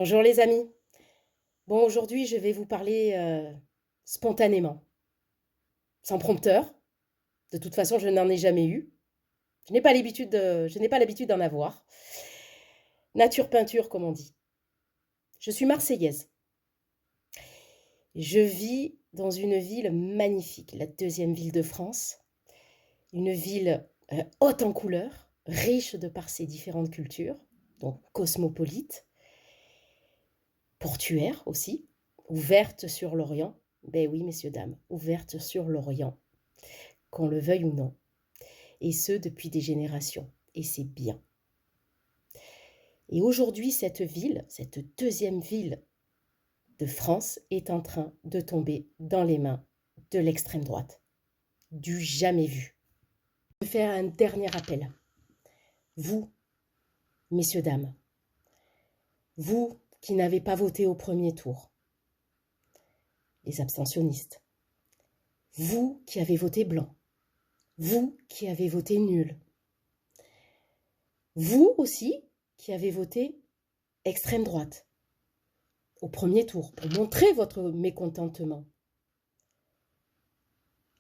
Bonjour les amis. Bon, aujourd'hui, je vais vous parler spontanément, sans prompteur. De toute façon, je n'en ai jamais eu. Je n'ai pas l'habitude d'en avoir. Nature peinture, comme on dit. Je suis marseillaise. Je vis dans une ville magnifique, la deuxième ville de France. Une ville haute en couleurs, riche de par ses différentes cultures, donc cosmopolite, portuaire aussi, ouverte sur l'Orient. Ben oui, messieurs, dames, ouverte sur l'Orient, qu'on le veuille ou non, et ce depuis des générations, et c'est bien. Et aujourd'hui, cette ville, cette deuxième ville de France, est en train de tomber dans les mains de l'extrême droite, du jamais vu. Je vais faire un dernier appel. Vous, messieurs, dames, vous qui n'avez pas voté au premier tour, les abstentionnistes, vous qui avez voté blanc, vous qui avez voté nul, vous aussi qui avez voté extrême droite au premier tour pour montrer votre mécontentement.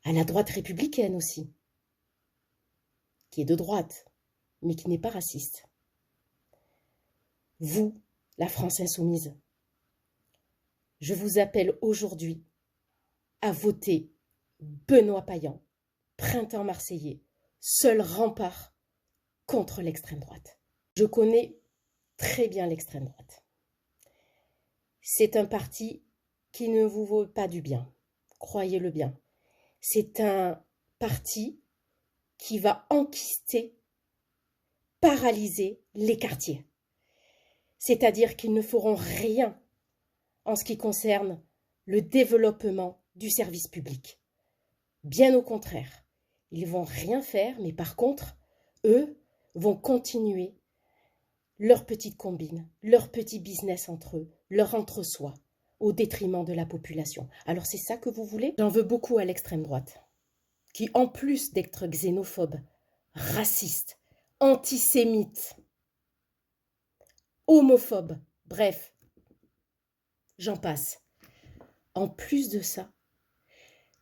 À la droite républicaine aussi, qui est de droite, mais qui n'est pas raciste. Vous, la France insoumise, je vous appelle aujourd'hui à voter Benoît Payan, Printemps marseillais, seul rempart contre l'extrême droite. Je connais très bien l'extrême droite. C'est un parti qui ne vous vaut pas du bien, croyez-le bien. C'est un parti qui va enquister, paralyser les quartiers. C'est-à-dire qu'ils ne feront rien en ce qui concerne le développement du service public. Bien au contraire, ils vont rien faire, mais par contre, eux vont continuer leur petite combine, leur petit business entre eux, leur entre-soi, au détriment de la population. Alors c'est ça que vous voulez? J'en veux beaucoup à l'extrême droite, qui en plus d'être xénophobe, raciste, antisémite, homophobe, bref, j'en passe. En plus de ça,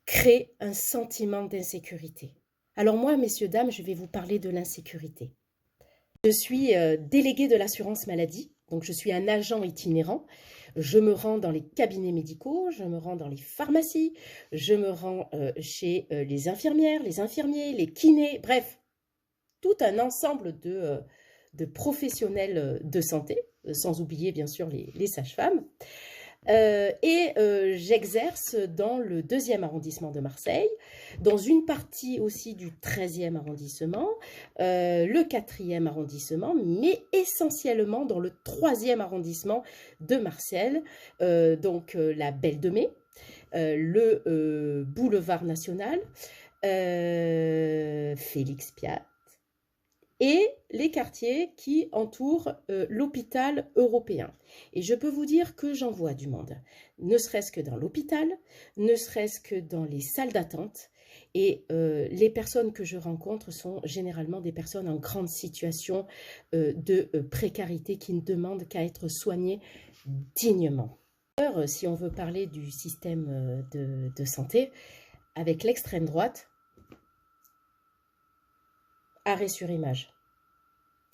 crée un sentiment d'insécurité. Alors moi, messieurs, dames, je vais vous parler de l'insécurité. Je suis déléguée de l'assurance maladie, donc je suis un agent itinérant. Je me rends dans les cabinets médicaux, je me rends dans les pharmacies, je me rends chez les infirmières, les infirmiers, les kinés, bref, tout un ensemble de professionnels de santé, sans oublier bien sûr les sages-femmes. J'exerce dans le 2e arrondissement de Marseille, dans une partie aussi du 13e arrondissement, le 4e arrondissement, mais essentiellement dans le 3e arrondissement de Marseille, la Belle de Mai, le boulevard national, Félix Piat, et les quartiers qui entourent l'hôpital européen. Et je peux vous dire que j'en vois du monde, ne serait-ce que dans l'hôpital, ne serait-ce que dans les salles d'attente. Et les personnes que je rencontre sont généralement des personnes en grande situation de précarité qui ne demandent qu'à être soignées dignement. Si on veut parler du système de santé, avec l'extrême droite, arrêt sur image.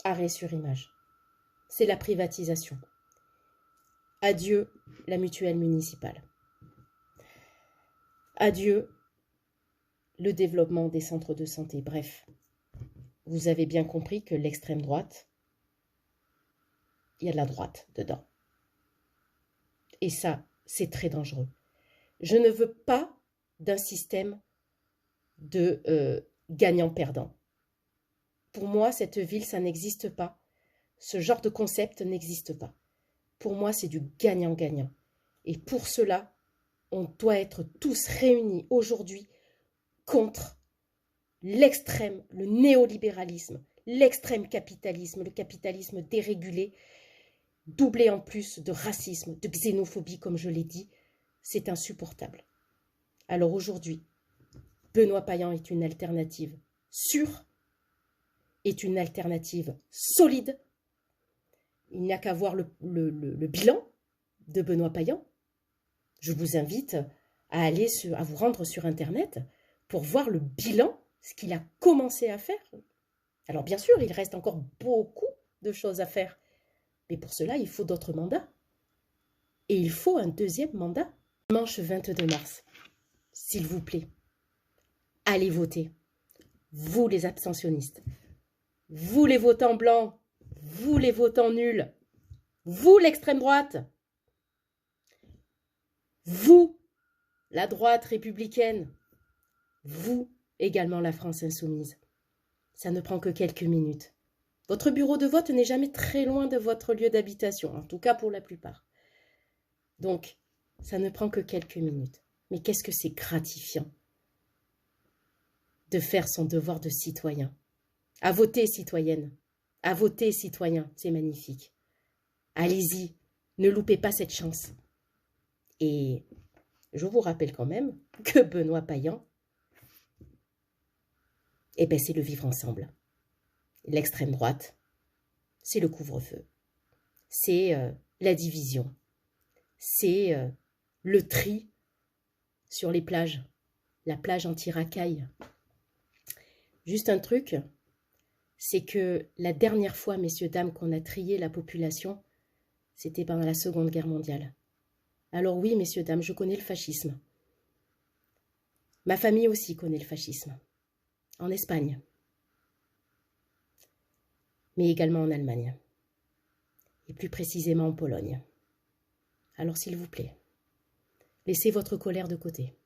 Arrêt sur image. C'est la privatisation. Adieu la mutuelle municipale. Adieu le développement des centres de santé. Bref, vous avez bien compris que l'extrême droite, il y a de la droite dedans. Et ça, c'est très dangereux. Je ne veux pas d'un système de gagnant-perdant. Pour moi, cette ville, ça n'existe pas. Ce genre de concept n'existe pas. Pour moi, c'est du gagnant-gagnant. Et pour cela, on doit être tous réunis aujourd'hui contre l'extrême, le néolibéralisme, l'extrême capitalisme, le capitalisme dérégulé, doublé en plus de racisme, de xénophobie, comme je l'ai dit. C'est insupportable. Alors aujourd'hui, Benoît Payan est une alternative sûre, est une alternative solide, il n'y a qu'à voir le bilan de Benoît Payan. Je vous invite à à vous rendre sur Internet pour voir le bilan, ce qu'il a commencé à faire. Alors bien sûr, il reste encore beaucoup de choses à faire. Mais pour cela, il faut d'autres mandats. Et il faut un deuxième mandat. Dimanche 22 mars, s'il vous plaît, allez voter. Vous les abstentionnistes, vous les votants blancs, vous les votants nuls, vous l'extrême droite, vous la droite républicaine, vous également la France insoumise. Ça ne prend que quelques minutes. Votre bureau de vote n'est jamais très loin de votre lieu d'habitation, en tout cas pour la plupart. Donc, ça ne prend que quelques minutes. Mais qu'est-ce que c'est gratifiant de faire son devoir de citoyen. À voter, citoyenne. À voter, citoyen. C'est magnifique. Allez-y, ne loupez pas cette chance. Et je vous rappelle quand même que Benoît Payan, eh ben, c'est le vivre ensemble. L'extrême droite, c'est le couvre-feu. C'est la division. C'est le tri sur les plages. La plage anti-racaille. Juste un truc, c'est que la dernière fois, messieurs, dames, qu'on a trié la population, c'était pendant la Seconde Guerre mondiale. Alors oui, messieurs, dames, je connais le fascisme. Ma famille aussi connaît le fascisme. En Espagne. Mais également en Allemagne. Et plus précisément en Pologne. Alors s'il vous plaît, laissez votre colère de côté.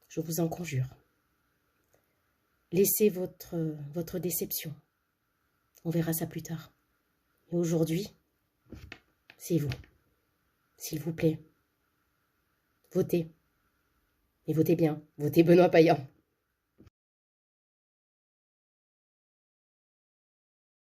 Je vous en conjure. Laissez votre déception. On verra ça plus tard. Et aujourd'hui, c'est vous. S'il vous plaît, votez. Et votez bien. Votez Benoît Payan.